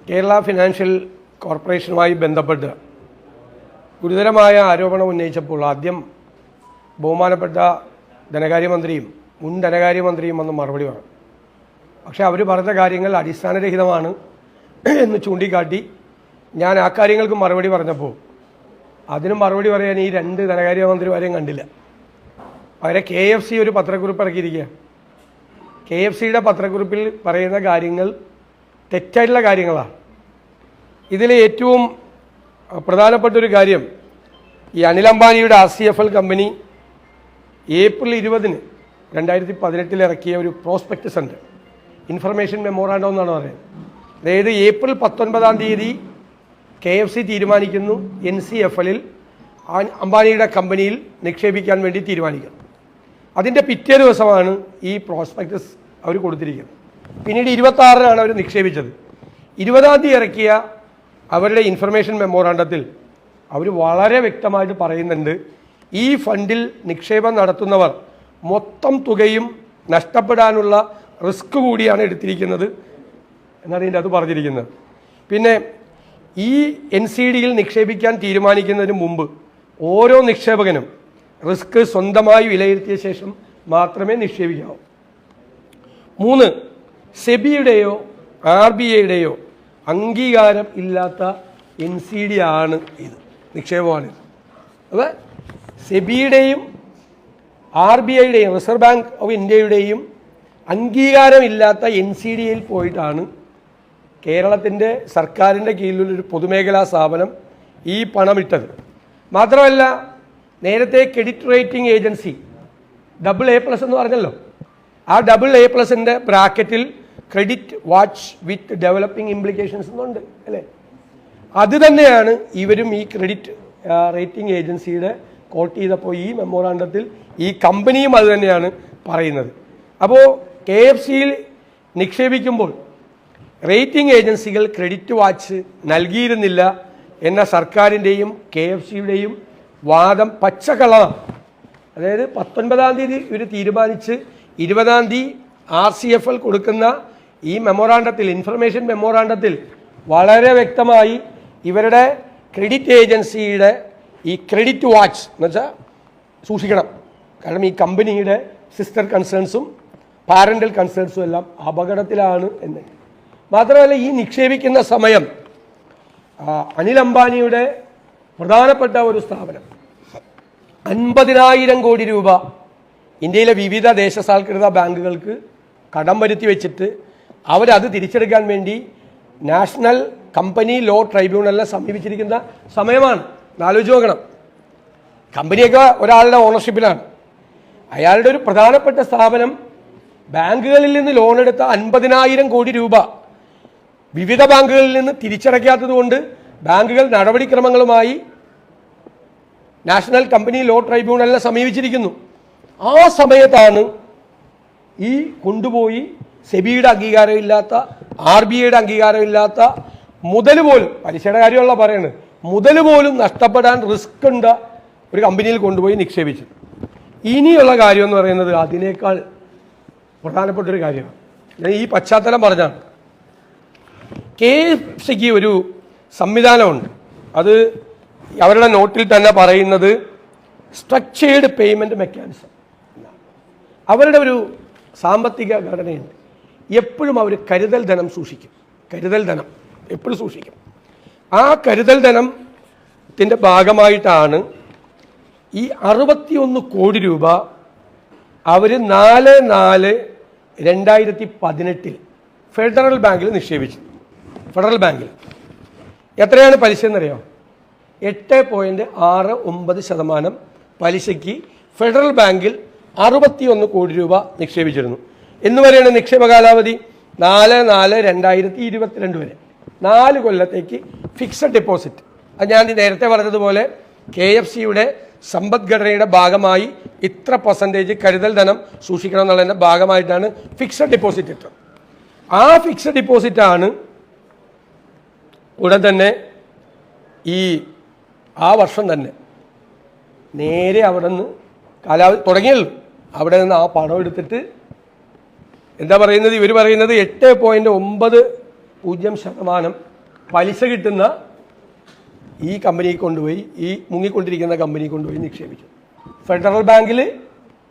Kerala financial കോർപ്പറേഷനുമായി ബന്ധപ്പെട്ട് ഗുരുതരമായ ആരോപണം ഉന്നയിച്ചപ്പോൾ ആദ്യം ബഹുമാനപ്പെട്ട ധനകാര്യമന്ത്രിയും മുൻ ധനകാര്യമന്ത്രിയും വന്ന് മറുപടി പറഞ്ഞു. പക്ഷേ അവർ പറഞ്ഞ കാര്യങ്ങൾ അടിസ്ഥാനരഹിതമാണ് എന്ന് ചൂണ്ടിക്കാട്ടി ഞാൻ ആ കാര്യങ്ങൾക്ക് മറുപടി പറഞ്ഞപ്പോൾ അതിനും മറുപടി പറയാൻ ഈ രണ്ട് ധനകാര്യമന്ത്രിമാരെയും കണ്ടില്ല. അവരെ KFC ഒരു പത്രക്കുറിപ്പ് ഇറക്കിയിരിക്കുക. KFCയുടെ പത്രക്കുറിപ്പിൽ പറയുന്ന കാര്യങ്ങൾ തെറ്റായിട്ടുള്ള കാര്യങ്ങളാണ്. ഇതിൽ ഏറ്റവും പ്രധാനപ്പെട്ടൊരു കാര്യം, ഈ അനിൽ അംബാനിയുടെ RCFL കമ്പനി ഏപ്രിൽ 20, 2018 ഇറക്കിയ ഒരു പ്രോസ്പെക്ടസ് ഉണ്ട്, ഇൻഫർമേഷൻ മെമ്മോറാണ്ടം എന്നാണ് പറയുന്നത്. അതായത് ഏപ്രിൽ 19 KFC തീരുമാനിക്കുന്നു NCFL-ൽ അംബാനിയുടെ കമ്പനിയിൽ നിക്ഷേപിക്കാൻ വേണ്ടി തീരുമാനിക്കുന്നു. അതിൻ്റെ പിറ്റേ ദിവസമാണ് ഈ പ്രോസ്പെക്ടസ് അവർ കൊടുത്തിരിക്കുന്നത്. പിന്നീട് 26-നാണ് അവർ നിക്ഷേപിച്ചത്. 20 ഇറക്കിയ അവരുടെ ഇൻഫർമേഷൻ മെമ്മോറാണ്ടത്തിൽ അവർ വളരെ വ്യക്തമായിട്ട് പറയുന്നുണ്ട്, ഈ ഫണ്ടിൽ നിക്ഷേപം നടത്തുന്നവർ മൊത്തം തുകയും നഷ്ടപ്പെടാനുള്ള റിസ്ക് കൂടിയാണ് എടുത്തിരിക്കുന്നത് എന്നാണ് ഇതിൻ്റെ അത് പറഞ്ഞിരിക്കുന്നത്. പിന്നെ ഈ NCD-യിൽ നിക്ഷേപിക്കാൻ തീരുമാനിക്കുന്നതിന് മുമ്പ് ഓരോ നിക്ഷേപകനും റിസ്ക് സ്വന്തമായി വിലയിരുത്തിയ ശേഷം മാത്രമേ നിക്ഷേപിക്കാവൂ. 3, സെബിയുടെയോ RBIയുടെയോ അംഗീകാരം ഇല്ലാത്ത NCD ആണ് ഇത്, നിക്ഷേപമാണിത്. അപ്പോൾ സെബിയുടെയും RBIയുടെയും റിസർവ് ബാങ്ക് ഓഫ് ഇന്ത്യയുടെയും അംഗീകാരമില്ലാത്ത NCD-യിൽ പോയിട്ടാണ് കേരളത്തിൻ്റെ സർക്കാരിൻ്റെ കീഴിലൊരു പൊതുമേഖലാ സ്ഥാപനം ഈ പണമിട്ടത്. മാത്രമല്ല, നേരത്തെ ക്രെഡിറ്റ് റേറ്റിംഗ് ഏജൻസി AA+ എന്ന് പറഞ്ഞല്ലോ, ആ AA+ൻ്റെ ബ്രാക്കറ്റിൽ credit watch with developing implications എന്നുണ്ട് അല്ലേ. അത് തന്നെയാണ് ഇവരും ഈ ക്രെഡിറ്റ് റേറ്റിംഗ് ഏജൻസിയുടെ കോട്ട് ചെയ്തപ്പോൾ ഈ മെമ്മോറാണ്ടത്തിൽ ഈ കമ്പനിയും അത് തന്നെയാണ് പറയുന്നത്. അപ്പോൾ KFC-യിൽ നിക്ഷേപിക്കുമ്പോൾ റേറ്റിംഗ് ഏജൻസികൾ ക്രെഡിറ്റ് വാച്ച് നൽകിയിരുന്നില്ല എന്ന സർക്കാരിൻ്റെയും KFC-യുടെയും വാദം പച്ചക്കള്ളമാണ്. അതായത് 19 ഇവർ തീരുമാനിച്ച് 20 RCFL കൊടുക്കുന്ന ഈ മെമ്മോറാണ്ടത്തിൽ, ഇൻഫർമേഷൻ മെമ്മോറാണ്ടത്തിൽ വളരെ വ്യക്തമായി ഇവരുടെ ക്രെഡിറ്റ് ഏജൻസിയുടെ ഈ ക്രെഡിറ്റ് വാച്ച് എന്ന് വെച്ചാൽ സൂക്ഷിക്കണം, കാരണം ഈ കമ്പനിയുടെ സിസ്റ്റർ കൺസേൺസും പാരൻ്റൽ കൺസേൺസും എല്ലാം അപകടത്തിലാണ് എന്ന്. മാത്രമല്ല, ഈ നിക്ഷേപിക്കുന്ന സമയം അനിൽ അംബാനിയുടെ പ്രധാനപ്പെട്ട ഒരു സ്ഥാപനം 50,000 കോടി രൂപ ഇന്ത്യയിലെ വിവിധ ദേശസാൽകൃത ബാങ്കുകൾക്ക് കടം വരുത്തി വെച്ചിട്ട് അവരത് തിരിച്ചെടുക്കാൻ വേണ്ടി നാഷണൽ കമ്പനി ലോ ട്രൈബ്യൂണലിനെ സമീപിച്ചിരിക്കുന്ന സമയമാണ്. ആലോചിച്ച് നോക്കണം, കമ്പനിയൊക്കെ ഒരാളുടെ ഓണർഷിപ്പിലാണ്. അയാളുടെ ഒരു പ്രധാനപ്പെട്ട സ്ഥാപനം ബാങ്കുകളിൽ നിന്ന് ലോൺ എടുത്ത 50,000 കോടി രൂപ വിവിധ ബാങ്കുകളിൽ നിന്ന് തിരിച്ചടയ്ക്കാത്തത് കൊണ്ട് ബാങ്കുകൾ നടപടിക്രമങ്ങളുമായി നാഷണൽ കമ്പനി ലോ ട്രൈബ്യൂണലിനെ സമീപിച്ചിരിക്കുന്നു. ആ സമയത്താണ് ഈ കൊണ്ടുപോയി സെബിയുടെ അംഗീകാരമില്ലാത്ത, RBIയുടെ അംഗീകാരമില്ലാത്ത മുതൽ പോലും, പലിശയുടെ കാര്യമുള്ള പറയുന്നത്, മുതൽ പോലും നഷ്ടപ്പെടാൻ റിസ്ക് ഉണ്ട് ഒരു കമ്പനിയിൽ കൊണ്ടുപോയി നിക്ഷേപിച്ചത്. ഇനിയുള്ള കാര്യം എന്ന് പറയുന്നത് അതിനേക്കാൾ പ്രധാനപ്പെട്ടൊരു കാര്യമാണ്. ഞാൻ ഈ പശ്ചാത്തലം പറഞ്ഞാണ്. KFCക്ക് ഒരു സംവിധാനമുണ്ട്, അത് അവരുടെ നോട്ടിൽ തന്നെ പറയുന്നത് സ്ട്രക്ചേർഡ് പേയ്മെൻറ്റ് മെക്കാനിസം. അവരുടെ ഒരു സാമ്പത്തിക ഘടനയുണ്ട്. എപ്പോഴും അവർ കരുതൽ ധനം സൂക്ഷിക്കും, കരുതൽ ധനം എപ്പോഴും സൂക്ഷിക്കും. ആ കരുതൽ ധനത്തിൻ്റെ ഭാഗമായിട്ടാണ് ഈ 61 കോടി രൂപ അവർ 4/4/2018 ഫെഡറൽ ബാങ്കിൽ നിക്ഷേപിച്ചു. ഫെഡറൽ ബാങ്കിൽ എത്രയാണ് പലിശ എന്നറിയോ? 8.69% പലിശയ്ക്ക് ഫെഡറൽ ബാങ്കിൽ 61 കോടി രൂപ നിക്ഷേപിച്ചിരുന്നു. എന്ന് വരെയാണ് നിക്ഷേപ കാലാവധി? 4/4/2022 വരെ, 4 കൊല്ലത്തേക്ക് ഫിക്സഡ് ഡെപ്പോസിറ്റ്. അത് ഞാൻ നേരത്തെ പറഞ്ഞതുപോലെ KFCയുടെ സമ്പദ്ഘടനയുടെ ഭാഗമായി ഇത്ര % കരുതൽ ധനം സൂക്ഷിക്കണം എന്നുള്ളതിൻ്റെ ഭാഗമായിട്ടാണ് ഫിക്സഡ് ഡെപ്പോസിറ്റ് ഇട്ടത്. ആ ഫിക്സഡ് ഡെപ്പോസിറ്റാണ് ഉടൻ തന്നെ ആ വർഷം തന്നെ നേരെ അവിടെ നിന്ന് കാലാവധി തുടങ്ങിയല്ലോ, അവിടെ നിന്ന് ആ പണം എടുത്തിട്ട് എന്താ പറയുന്നത്, ഇവർ പറയുന്നത് 8.90% പലിശ കിട്ടുന്ന ഈ കമ്പനിയിൽ കൊണ്ടുപോയി, ഈ മുങ്ങിക്കൊണ്ടിരിക്കുന്ന കമ്പനിയിൽ കൊണ്ടുപോയി നിക്ഷേപിച്ചു. ഫെഡറൽ ബാങ്കിൽ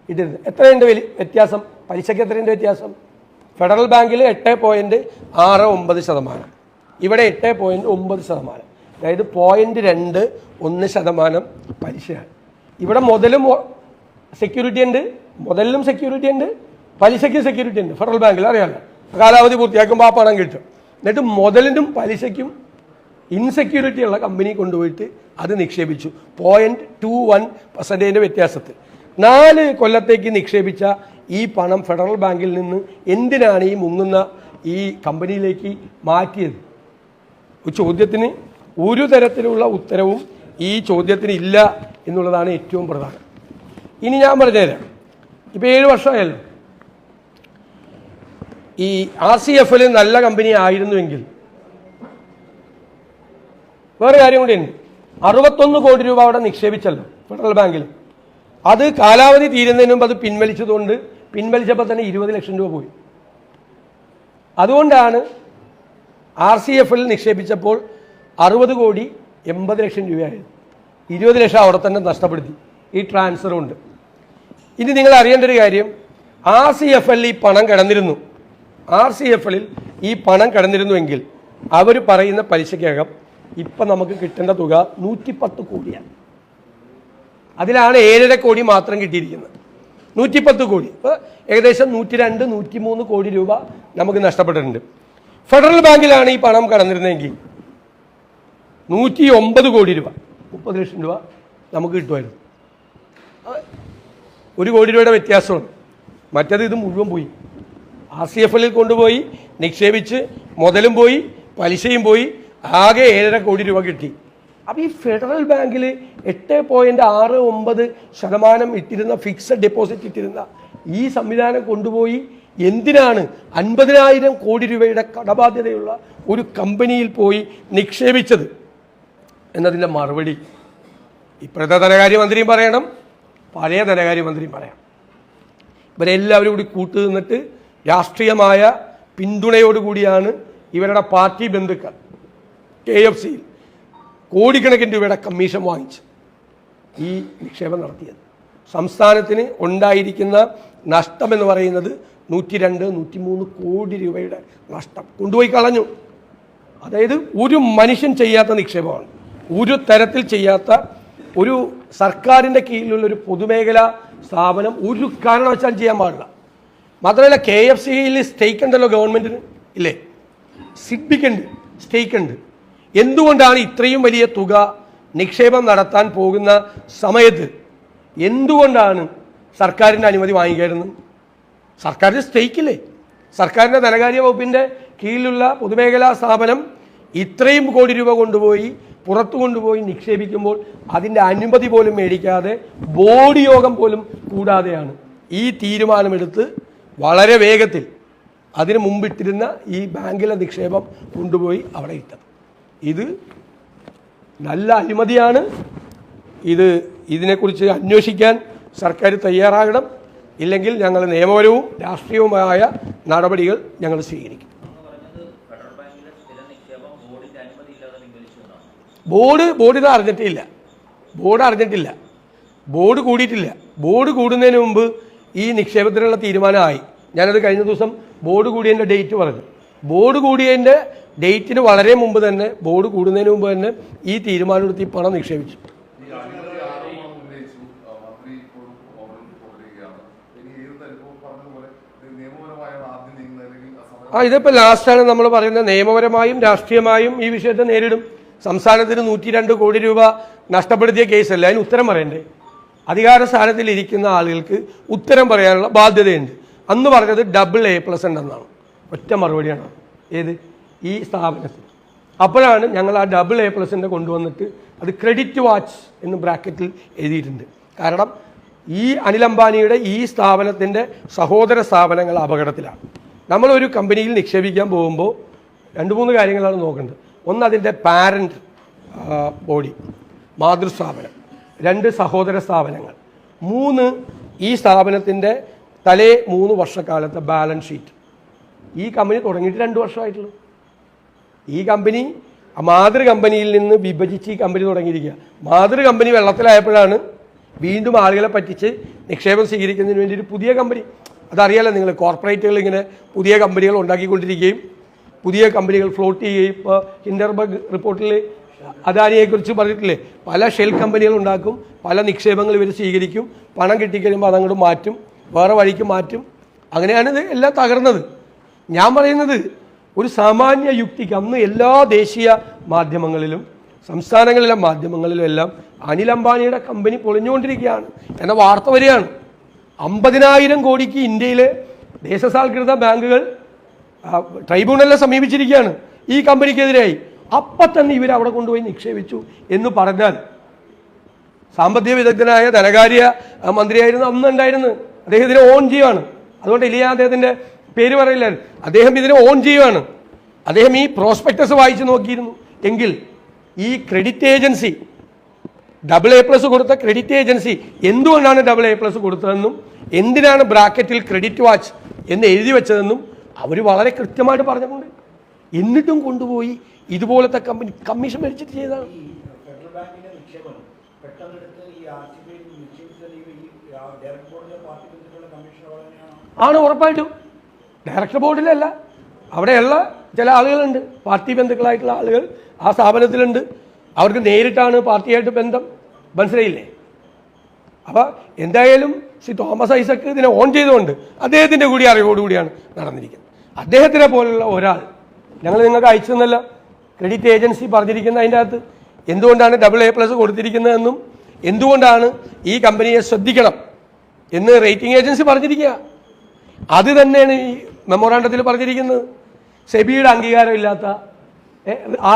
ഇട്ടിരുന്നു. എത്രയുണ്ട് വ്യത്യാസം? പലിശയ്ക്ക് എത്രയുണ്ട് വ്യത്യാസം? ഫെഡറൽ ബാങ്കിൽ 8.69%, ഇവിടെ 8.9%, അതായത് 0.21% പലിശയാണ്. ഇവിടെ മുതലും സെക്യൂരിറ്റി ഉണ്ട്, മുതലിലും സെക്യൂരിറ്റി ഉണ്ട്, പലിശയ്ക്കും സെക്യൂരിറ്റി ഉണ്ട്. ഫെഡറൽ ബാങ്കിൽ അറിയാമല്ലോ, കാലാവധി പൂർത്തിയാക്കുമ്പോൾ ആ പണം കിട്ടും. എന്നിട്ട് മുതലിനും പലിശയ്ക്കും ഇൻസെക്യൂരിറ്റി ഉള്ള കമ്പനി കൊണ്ടുപോയിട്ട് അത് നിക്ഷേപിച്ചു 0.21% വ്യത്യാസത്തിൽ. 4 കൊല്ലത്തേക്ക് നിക്ഷേപിച്ച ഈ പണം ഫെഡറൽ ബാങ്കിൽ നിന്ന് എന്തിനാണ് ഈ മുങ്ങുന്ന ഈ കമ്പനിയിലേക്ക് മാറ്റിയത്? ചോദ്യത്തിന് ഒരു തരത്തിലുള്ള ഉത്തരവും ഈ ചോദ്യത്തിന് ഇല്ല എന്നുള്ളതാണ് ഏറ്റവും പ്രധാനം. ഇനി ഞാൻ പറഞ്ഞുതരാം. ഇപ്പോൾ 7 വർഷമായല്ലോ. ഈ RCFL നല്ല കമ്പനി ആയിരുന്നുവെങ്കിൽ വേറെ കാര്യം കൂടിയുണ്ട്. 61 കോടി രൂപ അവിടെ നിക്ഷേപിച്ചല്ലോ ഫെഡറൽ ബാങ്കിൽ. അത് കാലാവധി തീരുന്നതിന് മുമ്പ് അത് പിൻവലിച്ചപ്പോൾ തന്നെ 20 ലക്ഷം രൂപ പോയി. അതുകൊണ്ടാണ് RCFL നിക്ഷേപിച്ചപ്പോൾ 60 കോടി 80 ലക്ഷം രൂപയായത്. 20 ലക്ഷം അവിടെ തന്നെ നഷ്ടപ്പെടുത്തി ഈ ട്രാൻസ്ഫർ കൊണ്ട്. ഇനി നിങ്ങൾ അറിയേണ്ട ഒരു കാര്യം, RCFL ഈ പണം കിടന്നിരുന്നു, RCFL ഈ പണം കിടന്നിരുന്നുവെങ്കിൽ അവർ പറയുന്ന പലിശയ്ക്കകം ഇപ്പം നമുക്ക് കിട്ടേണ്ട തുക 110 കോടിയാണ്. അതിലാണ് 7.5 കോടി മാത്രം കിട്ടിയിരിക്കുന്നത്. 110 കോടി, ഏകദേശം 102-103 കോടി രൂപ നമുക്ക് നഷ്ടപ്പെട്ടിട്ടുണ്ട്. ഫെഡറൽ ബാങ്കിലാണ് ഈ പണം കടന്നിരുന്നെങ്കിൽ 109 കോടി രൂപ, 30 ലക്ഷം രൂപ നമുക്ക് കിട്ടുമായിരുന്നു. 1 കോടി രൂപയുടെ വ്യത്യാസമാണ്. മറ്റത് ഇത് മുഴുവൻ പോയി, RCFL കൊണ്ടുപോയി നിക്ഷേപിച്ച് മുതലും പോയി പലിശയും പോയി, ആകെ 7.5 കോടി രൂപ കിട്ടി. അപ്പോൾ ഈ ഫെഡറൽ ബാങ്കിൽ 8.69% ഇട്ടിരുന്ന ഫിക്സഡ് ഡെപ്പോസിറ്റ് ഇട്ടിരുന്ന ഈ സംവിധാനം കൊണ്ടുപോയി എന്തിനാണ് 50,000 കോടി രൂപയുടെ കടബാധ്യതയുള്ള ഒരു കമ്പനിയിൽ പോയി നിക്ഷേപിച്ചത് എന്നതിൻ്റെ മറുപടി ഇപ്പോഴത്തെ ധനകാര്യമന്ത്രിയും പറയണം, പഴയ ധനകാര്യമന്ത്രിയും പറയണം. ഇവരെല്ലാവരും കൂടി കൂട്ടുനിന്നിട്ട് രാഷ്ട്രീയമായ പിന്തുണയോടുകൂടിയാണ് ഇവരുടെ പാർട്ടി ബന്ധുക്കൾ KFCയിൽ കോടിക്കണക്കിന് രൂപയുടെ കമ്മീഷൻ വാങ്ങിച്ച് ഈ നിക്ഷേപം നടത്തിയത്. സംസ്ഥാനത്തിന് ഉണ്ടായിരിക്കുന്ന നഷ്ടമെന്ന് പറയുന്നത് 102-103 കോടി രൂപയുടെ നഷ്ടം കൊണ്ടുപോയി കളഞ്ഞു. അതായത് ഒരു മനുഷ്യൻ ചെയ്യാത്ത നിക്ഷേപമാണ്, ഒരു തരത്തിൽ ചെയ്യാത്ത, ഒരു സർക്കാരിൻ്റെ കീഴിലുള്ള ഒരു പൊതുമേഖലാ സ്ഥാപനം ഒരു കാരണവശാലും ചെയ്യാൻ പാടില്ല. മാത്രമല്ല KFCയിൽ സ്റ്റേക്ക് ഉണ്ടല്ലോ ഗവൺമെൻറ്റിന്, ഇല്ലേ? സിഡ്ബിക്കുണ്ട്, സ്റ്റേക്ക് ഉണ്ട്. എന്തുകൊണ്ടാണ് ഇത്രയും വലിയ തുക നിക്ഷേപം നടത്താൻ പോകുന്ന സമയത്ത് എന്തുകൊണ്ടാണ് സർക്കാരിൻ്റെ അനുമതി വാങ്ങിക്കായിരുന്നത്? സർക്കാരിൻ്റെ സ്റ്റേക്കില്ലേ? സർക്കാരിൻ്റെ ധനകാര്യ വകുപ്പിൻ്റെ കീഴിലുള്ള പൊതുമേഖലാ സ്ഥാപനം ഇത്രയും കോടി രൂപ കൊണ്ടുപോയി പുറത്തു കൊണ്ടുപോയി നിക്ഷേപിക്കുമ്പോൾ അതിൻ്റെ അനുമതി പോലും മേടിക്കാതെ, ബോർഡ് യോഗം പോലും കൂടാതെയാണ് ഈ തീരുമാനമെടുത്ത് വളരെ വേഗത്തിൽ അതിന് മുമ്പിട്ടിരുന്ന ഈ ബാങ്കിലെ നിക്ഷേപം കൊണ്ടുപോയി അവിടെ ഇട്ടത്. ഇത് നല്ല അഴിമതിയാണ്. ഇതിനെക്കുറിച്ച് അന്വേഷിക്കാൻ സർക്കാർ തയ്യാറാകണം. ഇല്ലെങ്കിൽ ഞങ്ങൾ നിയമപരവും രാഷ്ട്രീയവുമായ നടപടികൾ ഞങ്ങൾ സ്വീകരിക്കും. ബോർഡ് അറിഞ്ഞിട്ടില്ല. ബോർഡ് കൂടിയിട്ടില്ല. ബോർഡ് കൂടുന്നതിന് മുമ്പ് ഈ നിക്ഷേപത്തിനുള്ള തീരുമാനമായി. ഞാനത് കഴിഞ്ഞ ദിവസം ബോർഡ് കൂടിയതിൻ്റെ ഡേറ്റ് പറഞ്ഞു. ബോർഡ് കൂടിയതിൻ്റെ ഡേറ്റിന് വളരെ മുമ്പ് തന്നെ, ബോർഡ് കൂടുന്നതിന് മുമ്പ് തന്നെ ഈ തീരുമാനമെടുത്ത് ഈ പണം നിക്ഷേപിച്ചു. ഇതിപ്പോൾ ലാസ്റ്റാണ് നമ്മൾ പറയുന്നത്. നിയമപരമായും രാഷ്ട്രീയമായും ഈ വിഷയത്തെ നേരിടും. സംസ്ഥാനത്തിന് 102 കോടി രൂപ നഷ്ടപ്പെടുത്തിയ കേസല്ല, അതിന് ഉത്തരം പറയണ്ടേ? അധികാര സ്ഥാനത്തിൽ ഇരിക്കുന്ന ആളുകൾക്ക് ഉത്തരം പറയാനുള്ള ബാധ്യതയുണ്ട്. അന്ന് പറഞ്ഞത് AA+ ഉണ്ടെന്നാണ്. ഒറ്റ മറുപടിയാണ്. ഏത്? ഈ സ്ഥാപനത്തിൽ. അപ്പോഴാണ് ഞങ്ങൾ ആ AA+ കൊണ്ടുവന്നിട്ട് അത് ക്രെഡിറ്റ് വാച്ച് എന്ന് ബ്രാക്കറ്റിൽ എഴുതിയിട്ടുണ്ട്. കാരണം ഈ അനിൽ അംബാനിയുടെ ഈ സ്ഥാപനത്തിൻ്റെ സഹോദര സ്ഥാപനങ്ങൾ അപകടത്തിലാണ്. നമ്മളൊരു കമ്പനിയിൽ നിക്ഷേപിക്കാൻ പോകുമ്പോൾ 2-3 കാര്യങ്ങളാണ് നോക്കേണ്ടത്. ഒന്ന്, അതിൻ്റെ പാരൻറ്റ് ബോഡി, മാതൃസ്ഥാപനം. 2, സഹോദര സ്ഥാപനങ്ങൾ. 3, ഈ സ്ഥാപനത്തിൻ്റെ 3 വർഷക്കാലത്തെ ബാലൻസ് ഷീറ്റ്. ഈ കമ്പനി തുടങ്ങിയിട്ട് 2 വർഷമായിട്ടുള്ളൂ. ഈ കമ്പനി ആ മാതൃ കമ്പനിയിൽ നിന്ന് വിഭജിച്ച് ഈ കമ്പനി തുടങ്ങിയിരിക്കുക. മാതൃ കമ്പനി വെള്ളത്തിലായപ്പോഴാണ് വീണ്ടും ആളുകളെ പറ്റിച്ച് നിക്ഷേപം സ്വീകരിക്കുന്നതിന് വേണ്ടി ഒരു പുതിയ കമ്പനി, അതറിയാലോ നിങ്ങൾ, കോർപ്പറേറ്റുകൾ ഇങ്ങനെ പുതിയ കമ്പനികൾ ഉണ്ടാക്കിക്കൊണ്ടിരിക്കുകയും പുതിയ കമ്പനികൾ ഫ്ലോട്ട് ചെയ്യുകയും. ഇപ്പോൾ ഹിൻഡർബർഗ് റിപ്പോർട്ടിൽ അദാനിയെക്കുറിച്ച് പറഞ്ഞിട്ടില്ലേ, പല ഷെൽ കമ്പനികൾ ഉണ്ടാക്കും, പല നിക്ഷേപങ്ങൾ ഇവർ സ്വീകരിക്കും, പണം കിട്ടിക്കഴിയുമ്പോൾ അതങ്ങോട്ട് മാറ്റും, വേറെ വഴിക്ക് മാറ്റും. അങ്ങനെയാണ് ഇത് എല്ലാം തകർന്നത്. ഞാൻ പറയുന്നത് ഒരു സാമാന്യ യുക്തിക്ക് അന്ന് എല്ലാ ദേശീയ മാധ്യമങ്ങളിലും സംസ്ഥാനങ്ങളിലെ മാധ്യമങ്ങളിലും എല്ലാം അനിൽ അംബാനിയുടെ കമ്പനി പൊളിഞ്ഞുകൊണ്ടിരിക്കുകയാണ് എന്ന വാർത്ത വരികയാണ്. 50,000 കോടിക്ക് ഇന്ത്യയിലെ ദേശസാൽകൃത ബാങ്കുകൾ ട്രൈബ്യൂണലിനെ സമീപിച്ചിരിക്കുകയാണ് ഈ കമ്പനിക്കെതിരായി. അപ്പം തന്നെ ഇവർ അവിടെ കൊണ്ടുപോയി നിക്ഷേപിച്ചു എന്ന് പറഞ്ഞാൽ, സാമ്പത്തിക വിദഗ്ധനായ ധനകാര്യ മന്ത്രിയായിരുന്നു അന്ന് ഉണ്ടായിരുന്നു, അദ്ദേഹം ഇതിനെ ഓൺ ചെയ്യുവാണ്. അതുകൊണ്ട് ഇല്ല അദ്ദേഹത്തിൻ്റെ പേര് പറയില്ല, അദ്ദേഹം ഇതിനെ ഓൺ ചെയ്യുവാണ്. അദ്ദേഹം ഈ പ്രോസ്പെക്ടസ് വായിച്ചു നോക്കിയിരുന്നു എങ്കിൽ ഈ ക്രെഡിറ്റ് ഏജൻസി AA+ കൊടുത്ത ക്രെഡിറ്റ് ഏജൻസി എന്തുകൊണ്ടാണ് AA+ കൊടുത്തതെന്നും എന്തിനാണ് ബ്രാക്കറ്റിൽ ക്രെഡിറ്റ് വാച്ച് എന്ന് എഴുതി വെച്ചതെന്നും അവർ വളരെ കൃത്യമായിട്ട് പറഞ്ഞിട്ടുണ്ട്. എന്നിട്ടും കൊണ്ടുപോയി ഇതുപോലത്തെ കമ്പനി കമ്മീഷൻ മേടിച്ചിട്ട് ചെയ്തതാണ്. ആണ് ഉറപ്പായിട്ടും. ഡയറക്ടർ ബോർഡിലല്ല, അവിടെയുള്ള ചില ആളുകളുണ്ട്, പാർട്ടി ബന്ധുക്കളായിട്ടുള്ള ആളുകൾ ആ സ്ഥാപനത്തിലുണ്ട്. അവർക്ക് നേരിട്ടാണ് പാർട്ടിയായിട്ട് ബന്ധം, മനസ്സിലായില്ലേ? അപ്പോൾ എന്തായാലും ശ്രീ തോമസ് ഐസക് ഇതിനെ ഓൺ ചെയ്തുകൊണ്ട് അദ്ദേഹത്തിൻ്റെ കൂടി അറിവോടുകൂടിയാണ് നടന്നിരിക്കുന്നത്. അദ്ദേഹത്തിനെ പോലുള്ള ഒരാൾ ഞങ്ങൾ നിങ്ങൾക്ക് അയച്ചു തന്നല്ല, ക്രെഡിറ്റ് ഏജൻസി പറഞ്ഞിരിക്കുന്ന അതിൻ്റെ അകത്ത് എന്തുകൊണ്ടാണ് AA+ കൊടുത്തിരിക്കുന്നതെന്നും എന്തുകൊണ്ടാണ് ഈ കമ്പനിയെ ശ്രദ്ധിക്കണം എന്ന് റേറ്റിംഗ് ഏജൻസി പറഞ്ഞിരിക്കുക. അത് തന്നെയാണ് ഈ മെമ്മോറാണ്ടത്തിൽ പറഞ്ഞിരിക്കുന്നത്. സെബിയുടെ അംഗീകാരമില്ലാത്ത,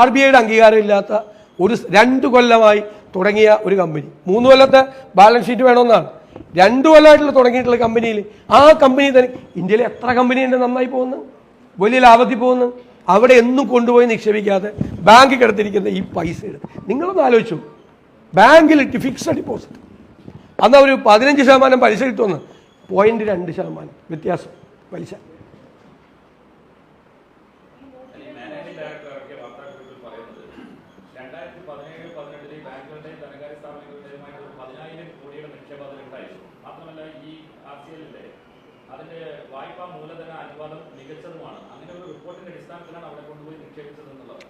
RBIയുടെ അംഗീകാരമില്ലാത്ത ഒരു 2 കൊല്ലമായി തുടങ്ങിയ ഒരു കമ്പനി, 3 കൊല്ലത്തെ ബാലൻസ് ഷീറ്റ് വേണമെന്നാണ്, 2 കൊല്ലമായിട്ടുള്ള തുടങ്ങിയിട്ടുള്ള കമ്പനിയിൽ ആ കമ്പനി തന്നെ ഇന്ത്യയിൽ എത്ര കമ്പനിയുണ്ട് നന്നായി പോകുന്നു, വലിയ ലാഭത്തിൽ പോകുന്നു, അവിടെ എന്നും കൊണ്ടുപോയി നിക്ഷേപിക്കാതെ ബാങ്കിൽ കിടത്തിരിക്കുന്ന ഈ പൈസ എടുത്ത് നിങ്ങളൊന്ന് ആലോചിച്ചു. ബാങ്കിലിട്ട് ഫിക്സഡ് ഡിപ്പോസിറ്റ് അന്ന് അവർ 15% പലിശ കിട്ടുമെന്ന്, 0.2% വ്യത്യാസം പലിശ.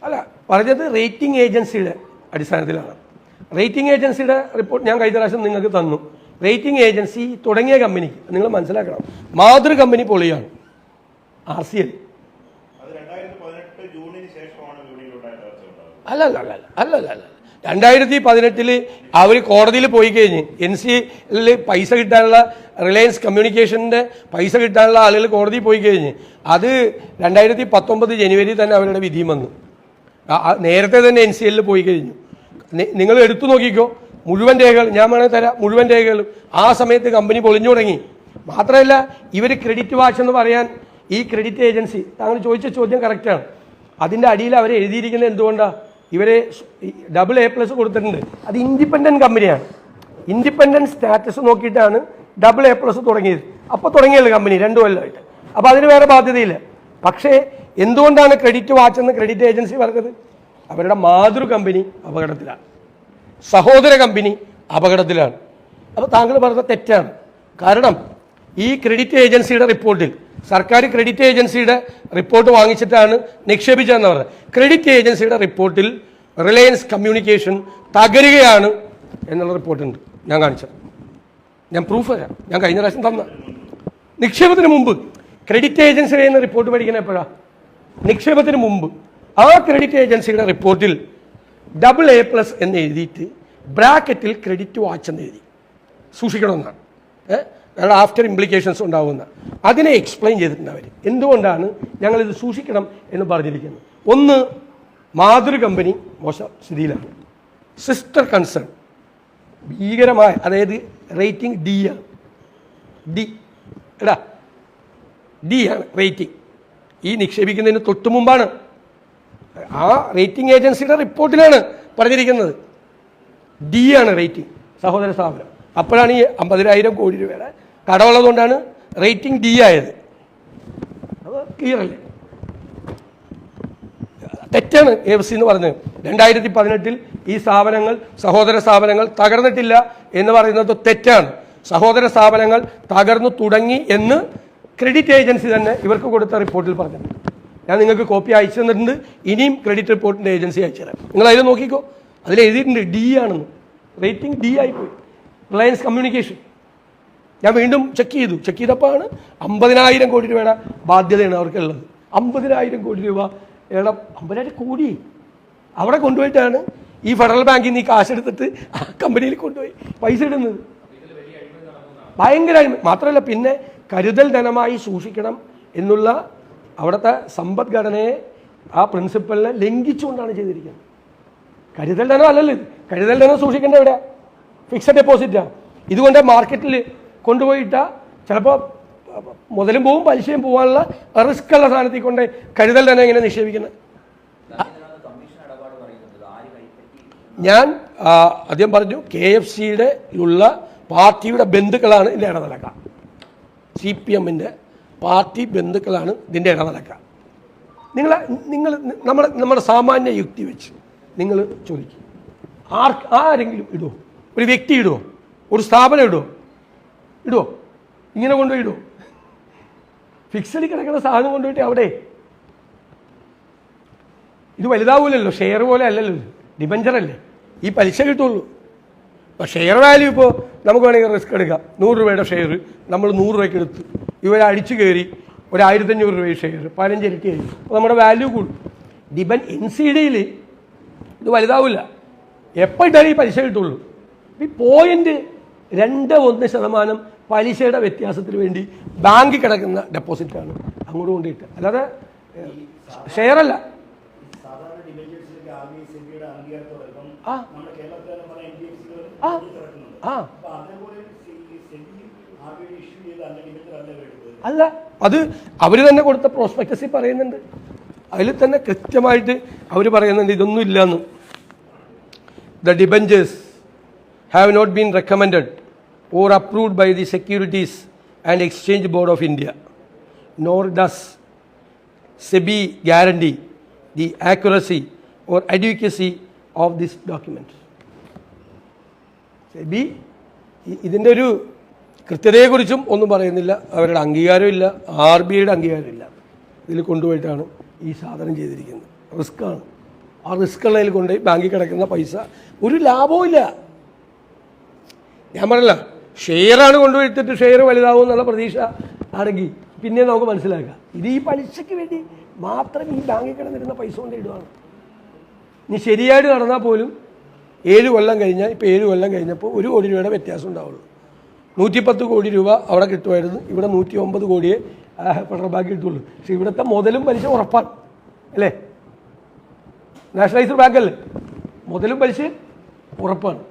അല്ല, പറഞ്ഞത് റേറ്റിംഗ് ഏജൻസിയുടെ അടിസ്ഥാനത്തിലാണ്. റേറ്റിംഗ് ഏജൻസിയുടെ റിപ്പോർട്ട് ഞാൻ കഴിഞ്ഞ പ്രാവശ്യം നിങ്ങൾക്ക് തന്നു. റേറ്റിംഗ് ഏജൻസി തുടങ്ങിയ കമ്പനിക്ക് നിങ്ങൾ മനസ്സിലാക്കണം, മാതൃ കമ്പനി പൊളിയാണ് RCL. അല്ലല്ല 2018 അവർ കോടതിയിൽ പോയി കഴിഞ്ഞ് NCL പൈസ കിട്ടാനുള്ള, റിലയൻസ് കമ്മ്യൂണിക്കേഷൻ്റെ പൈസ കിട്ടാനുള്ള ആളുകൾ കോടതിയിൽ പോയി കഴിഞ്ഞ് അത് 2019 ജനുവരി തന്നെ അവരുടെ വിധിയും വന്നു. നേരത്തെ തന്നെ NCL പോയി കഴിഞ്ഞു. നിങ്ങൾ എടുത്തു നോക്കിക്കോ, മുഴുവൻ രേഖകൾ ഞാൻ വേണമെങ്കിൽ തരാം, മുഴുവൻ രേഖകളും. ആ സമയത്ത് കമ്പനി പൊളിഞ്ഞു തുടങ്ങി. മാത്രമല്ല ഇവർ ക്രെഡിറ്റ് വാച്ച് എന്ന് പറയാൻ ഈ ക്രെഡിറ്റ് ഏജൻസി, താങ്കൾ ചോദിച്ച ചോദ്യം കറക്റ്റാണ്. അതിൻ്റെ അടിയിൽ അവർ എഴുതിയിരിക്കുന്നത് എന്തുകൊണ്ടാണ്, ഇവരെ AA+ കൊടുത്തിട്ടുണ്ട്. അത് ഇൻഡിപെൻഡൻറ്റ് കമ്പനിയാണ്, ഇൻഡിപെൻഡൻറ്റ് സ്റ്റാറ്റസ് നോക്കിയിട്ടാണ് AA+ തുടങ്ങിയത്. അപ്പോൾ തുടങ്ങിയല്ലോ കമ്പനി 2 കൊല്ലമായിട്ട്. അപ്പോൾ അതിന് വേറെ ബാധ്യതയില്ല. പക്ഷേ എന്തുകൊണ്ടാണ് ക്രെഡിറ്റ് വാച്ച് എന്ന് ക്രെഡിറ്റ് ഏജൻസി പറഞ്ഞത്? അവരുടെ മാതൃ കമ്പനി അപകടത്തിലാണ്, സഹോദര കമ്പനി അപകടത്തിലാണ്. അപ്പോൾ താങ്കൾ പറഞ്ഞത് തെറ്റാണ്. കാരണം ഈ ക്രെഡിറ്റ് ഏജൻസിയുടെ റിപ്പോർട്ടിൽ, സർക്കാർ ക്രെഡിറ്റ് ഏജൻസിയുടെ റിപ്പോർട്ട് വാങ്ങിച്ചിട്ടാണ് നിക്ഷേപിച്ചതെന്ന് പറഞ്ഞത്. ക്രെഡിറ്റ് ഏജൻസിയുടെ റിപ്പോർട്ടിൽ റിലയൻസ് കമ്മ്യൂണിക്കേഷൻ തകരുകയാണ് എന്നുള്ള റിപ്പോർട്ടുണ്ട്. ഞാൻ കാണിച്ചത്, ഞാൻ പ്രൂഫ് തരാം, ഞാൻ കഴിഞ്ഞ പ്രാവശ്യം തന്ന. നിക്ഷേപത്തിന് മുമ്പ് ക്രെഡിറ്റ് ഏജൻസിയുടെ നിന്ന് റിപ്പോർട്ട് പഠിക്കുന്ന എപ്പോഴാണ്? നിക്ഷേപത്തിന് മുമ്പ്. ആ ക്രെഡിറ്റ് ഏജൻസിയുടെ റിപ്പോർട്ടിൽ AA+ എന്ന് എഴുതിയിട്ട് ബ്രാക്കറ്റിൽ ക്രെഡിറ്റ് വാച്ച് എന്ന് എഴുതി. സൂക്ഷിക്കണമെന്നാണ്, ആഫ്റ്റർ ഇംപ്ലിക്കേഷൻസ് ഉണ്ടാകുന്ന. അതിനെ എക്സ്പ്ലെയിൻ ചെയ്തിട്ടുണ്ട് അവർ, എന്തുകൊണ്ടാണ് ഞങ്ങളിത് സൂക്ഷിക്കണം എന്ന് പറഞ്ഞിരിക്കുന്നത്. ഒന്ന്, മാതൃ കമ്പനി മോശം സ്ഥിതിയിലാണ്. സിസ്റ്റർ കൺസേൺ ഭീകരമായ, അതായത് റേറ്റിംഗ് D ആണ്. D ആണ് റേറ്റിംഗ്. ഈ നിക്ഷേപിക്കുന്നതിന് തൊട്ട് മുമ്പാണ്, ആ റേറ്റിംഗ് ഏജൻസിയുടെ റിപ്പോർട്ടിലാണ് പറഞ്ഞിരിക്കുന്നത്. D ആണ് റേറ്റിംഗ്, സഹോദര സ്ഥാപനം. അപ്പോഴാണ് ഈ 50,000 കോടി രൂപയുടെ കടമുള്ളതുകൊണ്ടാണ് റേറ്റിംഗ് D ആയത്. അത് ക്ലിയർ അല്ലേ? തെറ്റാണ് AFC എന്ന് പറഞ്ഞത്. 2018 ഈ സ്ഥാപനങ്ങൾ സഹോദര സ്ഥാപനങ്ങൾ തകർന്നിട്ടില്ല എന്ന് പറയുന്നത് തെറ്റാണ്. സഹോദര സ്ഥാപനങ്ങൾ തകർന്നു തുടങ്ങി എന്ന് ക്രെഡിറ്റ് ഏജൻസി തന്നെ ഇവർക്ക് കൊടുത്ത റിപ്പോർട്ടിൽ പറഞ്ഞിട്ടുണ്ട്. ഞാൻ നിങ്ങൾക്ക് കോപ്പി അയച്ചു തന്നിട്ടുണ്ട്. ഇനിയും ക്രെഡിറ്റ് റിപ്പോർട്ടിൻ്റെ ഏജൻസി അയച്ചു തരാം. നിങ്ങൾ അതിൽ നോക്കിക്കോ. അതിൽ എഴുതിയിട്ടുണ്ട് D ആണെന്ന്. റേറ്റിംഗ് D ആയിപ്പോയി. Reliance communication. ഞാൻ വീണ്ടും ചെക്ക് ചെയ്തപ്പോൾ ആണ് 50,000 കോടി രൂപയുടെ ബാധ്യതയാണ് അവർക്കുള്ളത്. 50,000 കോടി രൂപ 50,000 കോടി അവിടെ കൊണ്ടുപോയിട്ടാണ് ഈ ഫെഡറൽ ബാങ്കിൽ നിന്ന് ഈ കാശെടുത്തിട്ട് ആ കമ്പനിയിൽ കൊണ്ടുപോയി പൈസ ഇടുന്നത്. ഭയങ്കര മാത്രമല്ല, പിന്നെ കരുതൽ ധനമായി സൂക്ഷിക്കണം എന്നുള്ള അവിടുത്തെ സമ്പദ്ഘടനയെ ആ പ്രിൻസിപ്പലിനെ ലംഘിച്ചുകൊണ്ടാണ് ചെയ്തിരിക്കുന്നത്. കരുതൽ ധനം അല്ലല്ലോ ഇത്. കരുതൽ ധനം സൂക്ഷിക്കേണ്ട എവിടെയാ? ഫിക്സഡ് ഡെപ്പോസിറ്റാണ്. ഇതുകൊണ്ട് മാർക്കറ്റിൽ കൊണ്ടുപോയിട്ട ചിലപ്പോൾ മുതലും പോവും പലിശയും പോകാനുള്ള റിസ്ക് ഉള്ള സാധനത്തിൽ കൊണ്ട് കരുതൽ ധനം എങ്ങനെ നിക്ഷേപിക്കുന്നത്? ഞാൻ ആദ്യം പറഞ്ഞു KFCയുടെ ഉള്ള പാർട്ടിയുടെ ബന്ധുക്കളാണ് ഇതിൻ്റെ ഇടനിലക്ക. CPMൻ്റെ പാർട്ടി ബന്ധുക്കളാണ് ഇതിൻ്റെ ഇടനിലക്ക. നമ്മുടെ സാമാന്യ യുക്തി വെച്ച് നിങ്ങൾ ചോദിക്കും, ആരെങ്കിലും ഇടുമോ? ഒരു വ്യക്തി ഇടുമോ? ഒരു സ്ഥാപനം ഇടുമോ? ഇങ്ങനെ കൊണ്ടുപോയി ഇടുമോ? ഫിക്സഡിൽ കിടക്കുന്ന സാധനം കൊണ്ടുപോയിട്ട് അവിടെ ഇത് വലുതാവൂലല്ലോ. ഷെയർ പോലെ അല്ലല്ലോ, ഡിബഞ്ചറല്ലേ, ഈ പലിശ കിട്ടുള്ളൂ. അപ്പോൾ ഷെയർ വാല്യൂ ഇപ്പോൾ നമുക്ക് വേണമെങ്കിൽ റിസ്ക് എടുക്കാം. 100 രൂപയുടെ ഷെയർ നമ്മൾ 100 രൂപയ്ക്ക് എടുത്തു, ഇവർ അടിച്ചു കയറി ഒരു 1500 രൂപയുടെ ഷെയർ 15 ഇരട്ടി ആയി. അപ്പോൾ നമ്മുടെ വാല്യൂ കൂടും. NCDയിൽ ഇത് വലുതാവില്ല. എപ്പോൾ ഇട്ടാലും ഈ പലിശ കിട്ടുള്ളൂ. ഈ 0.21% പലിശയുടെ വ്യത്യാസത്തിന് വേണ്ടി ബാങ്കിൽ കിടക്കുന്ന ഡെപ്പോസിറ്റാണ് അങ്ങോട്ട് കൊണ്ടിട്ട്, അല്ലാതെ ഷെയർ അല്ല. അല്ല, അത് അവർ തന്നെ കൊടുത്ത പ്രോസ്പെക്ടസിൽ പറയുന്നുണ്ട്. അതിൽ തന്നെ കൃത്യമായിട്ട് അവർ പറയുന്നുണ്ട് ഇതൊന്നും ഇല്ലയെന്ന്. The debentures have not been recommended or approved by the Securities and Exchange Board of India, nor does SEBI guarantee the accuracy or adequacy of this document. SEBI ഇതിൻ്റെ ഒരു കൃത്യതയെക്കുറിച്ചും ഒന്നും പറയുന്നില്ല. അവരുടെ അംഗീകാരമില്ല, RBIയുടെ അംഗീകാരമില്ല. ഇതിൽ കൊണ്ടുപോയിട്ടാണ് ഈ സാധനം ചെയ്തിരിക്കുന്നത്. റിസ്ക്കാണ്. ആ റിസ്ക് ഉള്ളതിൽ കൊണ്ട് ബാങ്കിൽ കിടക്കുന്ന പൈസ ഒരു ലാഭവും ഇല്ല. ഞാൻ പറഞ്ഞില്ല, ഷെയറാണ് കൊണ്ടുപോയിട്ടിട്ട് ഷെയർ വലുതാവും എന്നുള്ള പ്രതീക്ഷ ആണെങ്കിൽ പിന്നെ നമുക്ക് മനസ്സിലാക്കാം ഇത് ഈ പലിശയ്ക്ക് വേണ്ടി മാത്രം ഈ ബാങ്കിൽ കിടന്നിരുന്ന പൈസ കൊണ്ട് ഇടുവാണ്. ഇനി ശരിയായിട്ട് നടന്നാൽ പോലും 7 കൊല്ലം കഴിഞ്ഞാൽ, ഇപ്പോൾ 7 കൊല്ലം കഴിഞ്ഞപ്പോൾ 1 കോടി രൂപയുടെ വ്യത്യാസം ഉണ്ടാവുള്ളൂ. 110 കോടി രൂപ അവിടെ കിട്ടുമായിരുന്നു, ഇവിടെ 109 കോടിയെ ഫെഡറൽ ബാങ്ക് കിട്ടുള്ളൂ. പക്ഷെ ഇവിടുത്തെ മുതലും പലിശ ഉറപ്പാണ് അല്ലേ? നാഷണലൈസ്ഡ് ബാങ്കല്ലേ, മുതലും പലിശ ഉറപ്പാണ്.